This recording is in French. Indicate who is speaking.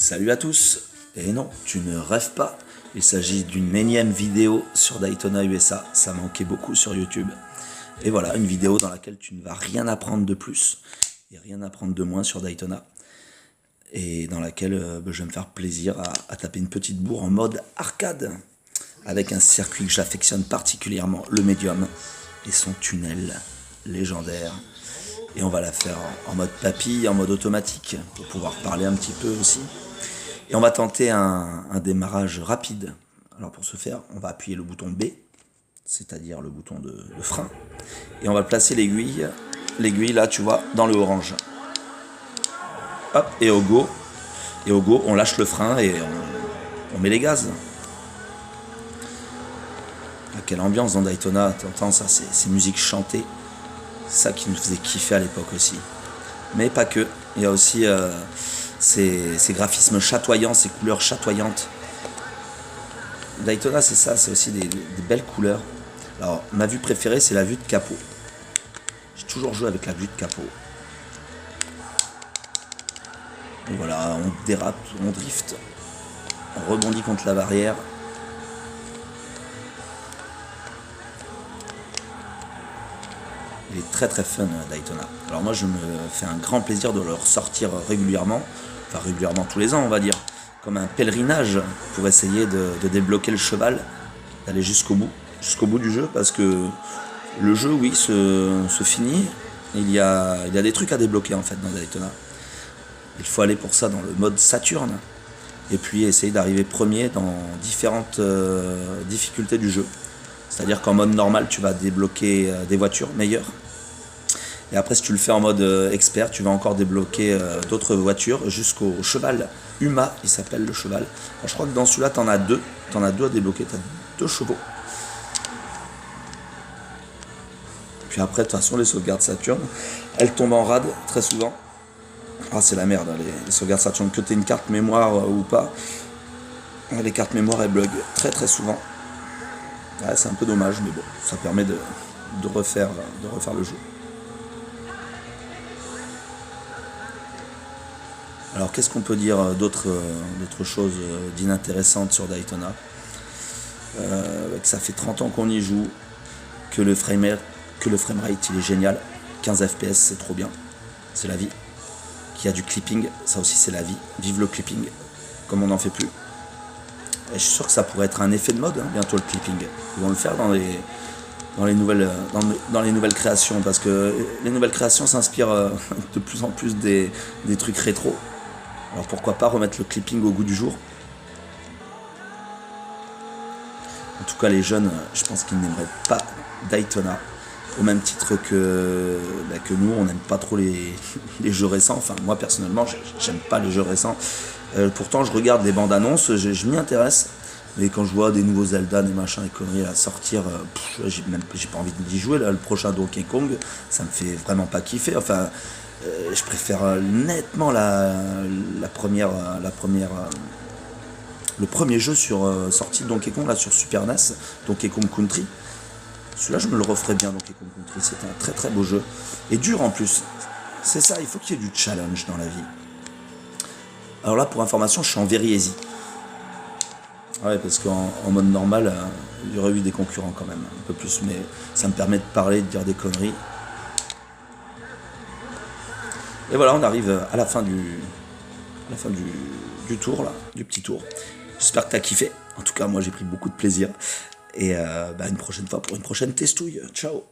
Speaker 1: Salut à tous. Et non, tu ne rêves pas. Il s'agit d'une énième vidéo sur Daytona USA. Ça manquait beaucoup sur YouTube. Et voilà, une vidéo dans laquelle tu ne vas rien apprendre de plus et rien apprendre de moins sur Daytona. Et dans laquelle je vais me faire plaisir à taper une petite bourre en mode arcade. Avec un circuit que j'affectionne particulièrement, le Medium. Et son tunnel légendaire. Et on va la faire en mode papille, en mode automatique, pour pouvoir parler un petit peu aussi. Et on va tenter un démarrage rapide. Alors pour ce faire, on va appuyer le bouton B, c'est-à-dire le bouton de frein. Et on va placer l'aiguille là, tu vois, dans le orange. Hop, et au go, on lâche le frein et on met les gaz. Ah, quelle ambiance dans Daytona, t'entends ça, c'est musique chantée. C'est ça qui nous faisait kiffer à l'époque aussi. Mais pas que, il y a aussi ces graphismes chatoyants, ces couleurs chatoyantes. Daytona, c'est ça, c'est aussi des belles couleurs. Alors, ma vue préférée, c'est la vue de capot. J'ai toujours joué avec la vue de capot. Et voilà, on dérape, on drift, on rebondit contre la barrière. Il est très très fun Daytona. Alors moi je me fais un grand plaisir de le ressortir régulièrement, enfin régulièrement tous les ans on va dire, comme un pèlerinage pour essayer de débloquer le cheval, d'aller jusqu'au bout du jeu, parce que le jeu oui se finit, il y a des trucs à débloquer en fait dans Daytona. Il faut aller pour ça dans le mode Saturn, et puis essayer d'arriver premier dans différentes difficultés du jeu. C'est-à-dire qu'en mode normal, tu vas débloquer des voitures meilleures. Et après, si tu le fais en mode expert, tu vas encore débloquer d'autres voitures jusqu'au cheval. Uma, il s'appelle le cheval. Alors, je crois que dans celui-là, tu en as deux. Tu en as deux à débloquer, tu as 2 chevaux. Puis après, de toute façon, les sauvegardes Saturn, elles tombent en rade très souvent. Ah, c'est la merde, les sauvegardes Saturn, que tu aies une carte mémoire ou pas. Les cartes mémoire, elles bug très très souvent. Ouais, c'est un peu dommage, mais bon, ça permet de refaire le jeu. Alors, qu'est-ce qu'on peut dire d'autres choses d'inintéressantes sur Daytona, que ça fait 30 ans qu'on y joue, que le framerate il est génial, 15 FPS c'est trop bien, c'est la vie. Qu'il y a du clipping, ça aussi c'est la vie, vive le clipping, comme on n'en fait plus. Et je suis sûr que ça pourrait être un effet de mode, hein, bientôt le clipping. Ils vont le faire dans les nouvelles créations, parce que les nouvelles créations s'inspirent de plus en plus des trucs rétro. Alors pourquoi pas remettre le clipping au goût du jour. En tout cas les jeunes, je pense qu'ils n'aimeraient pas Daytona, au même titre que nous, on n'aime pas trop les jeux récents. Enfin moi personnellement, j'aime pas les jeux récents. Pourtant je regarde les bandes annonces, je m'y intéresse. Mais quand je vois des nouveaux Zelda, des machins et conneries à sortir, j'ai pas envie d'y jouer. Là, le prochain Donkey Kong, ça me fait vraiment pas kiffer. Enfin, je préfère nettement le premier jeu sorti de Donkey Kong là, sur Super NES, Donkey Kong Country. Celui-là, je me le referais bien, Donkey Kong Country. C'était un très très beau jeu. Et dur en plus. C'est ça, il faut qu'il y ait du challenge dans la vie. Alors là, pour information, je suis en very easy. Ouais, parce qu'en mode normal, il y aurait eu des concurrents quand même, un peu plus, mais ça me permet de parler, de dire des conneries. Et voilà, on arrive à la fin du tour, là, du petit tour. J'espère que tu as kiffé. En tout cas, moi, j'ai pris beaucoup de plaisir. Et une prochaine fois pour une prochaine testouille. Ciao.